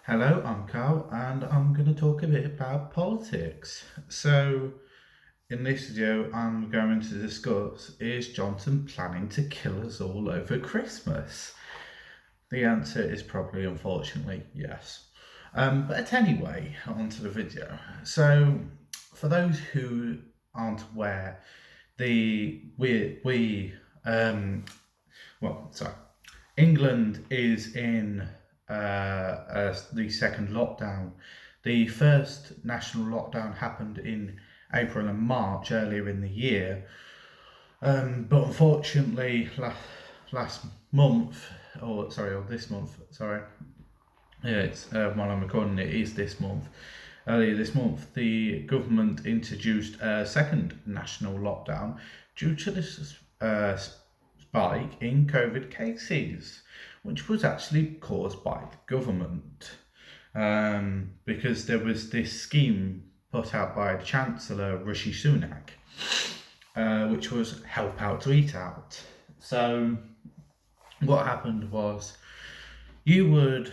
Hello, I'm Carl, and I'm going to talk a bit about politics. In this video, I'm going to discuss, is Johnson planning to kill us all over Christmas? The answer is probably, unfortunately, yes. But anyway, on to the video. For those who aren't aware, the we well, sorry, England is in the second lockdown. The first national lockdown happened in April and March earlier in the year, but unfortunately, last month, or this month, yeah, it's while I'm recording it is this month. Earlier this month, the government introduced a second national lockdown due to this spike in COVID cases, which was actually caused by the government. Because there was this scheme put out by Chancellor Rishi Sunak, which was help out to eat out. So what happened was you would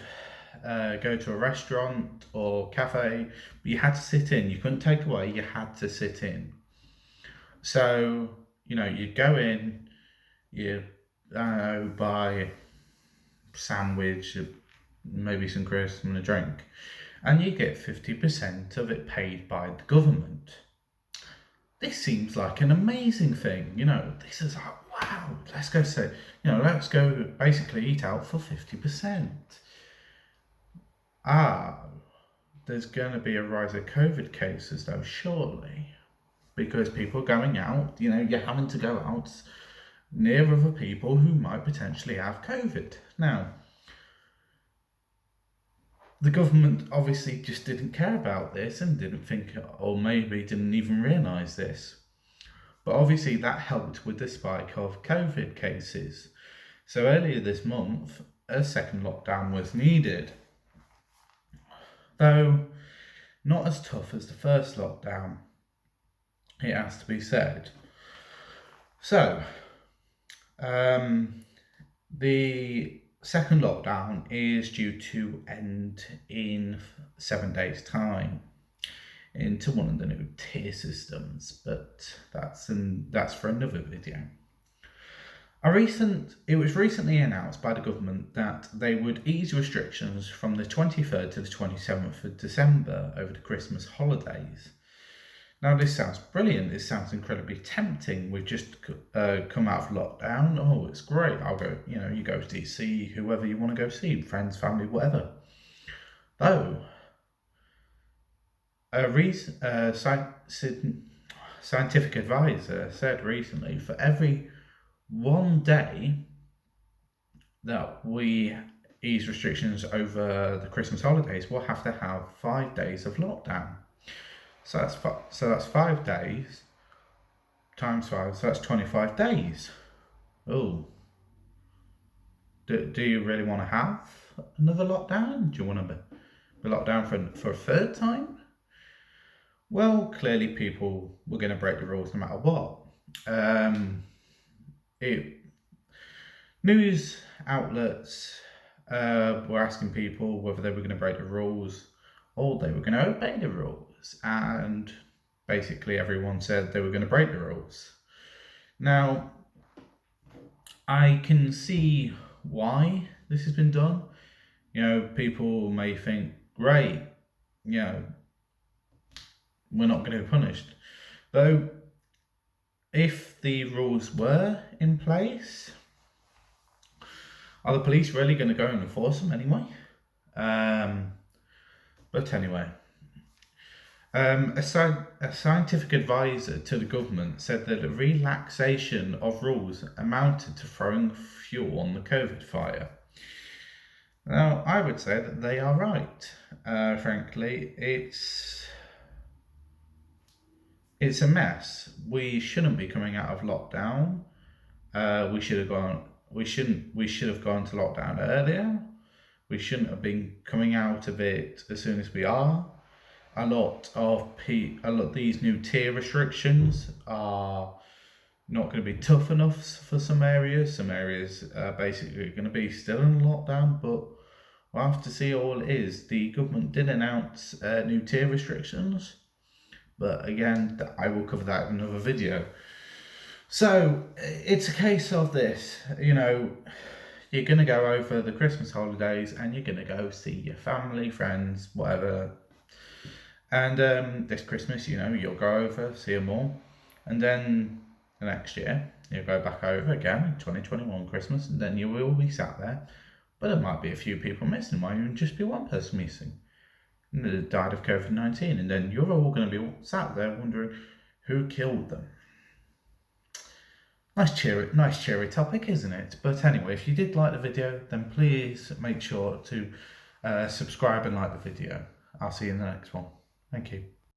go to a restaurant or cafe, but you had to sit in. You couldn't take away, you had to sit in. So, you'd go in, you buy a sandwich, maybe some crisps and a drink, and you get 50% of it paid by the government. This seems like an amazing thing, this is like, wow, let's go basically eat out for 50%. There's going to be a rise of COVID cases though, surely, because people are going out, you're having to go out near other people who might potentially have COVID. Now, the government obviously just didn't care about this and didn't think, or maybe didn't even realise this. But obviously that helped with the spike of COVID cases. So earlier this month, a second lockdown was needed. Though not as tough as the first lockdown, it has to be said. So, the second lockdown is due to end in 7 days' time into one of the new tier systems, but that's for another video. It was recently announced by the government that they would ease restrictions from the 23rd to the 27th of December over the Christmas holidays. Now, this sounds brilliant. This sounds incredibly tempting. We've just come out of lockdown. Oh, it's great. I'll go, you go to see whoever you want to go see, friends, family, whatever. Though, a scientific advisor said recently, for every 1 day that we ease restrictions over the Christmas holidays, we'll have to have 5 days of lockdown. So that's 5 days times 5, so that's 25 days. Oh, do you really want to have another lockdown? Do you want to be locked down for a third time? Well, clearly people were going to break the rules no matter what. News outlets were asking people whether they were going to break the rules or they were going to obey the rules, and basically everyone said they were going to break the rules. Now, I can see why this has been done. People may think, great, we're not going to be punished. Though, if the rules were in place, are the police really going to go and enforce them anyway? But anyway, a scientific advisor to the government said that a relaxation of rules amounted to throwing fuel on the COVID fire. Now, I would say that they are right. Frankly, it's a mess. We shouldn't be coming out of lockdown. We should have gone to lockdown earlier. We shouldn't have been coming out of it as soon as we are. A lot of these new tier restrictions are not going to be tough enough for some areas. Some areas are basically going to be still in lockdown, but We'll have to see all it is. The government did announce new tier restrictions, but again, I will cover that in another video. So it's a case of this, you're going to go over the Christmas holidays and you're going to go see your family, friends, whatever. And this Christmas, you'll go over, see them all. And then the next year, you'll go back over again, 2021 Christmas, and then you will be sat there. But there might be a few people missing, might even just be one person missing. And they died of COVID-19, and then you're all going to be sat there wondering who killed them. Nice cheery topic, isn't it? But anyway, if you did like the video, then please make sure to subscribe and like the video. I'll see you in the next one. Thank you.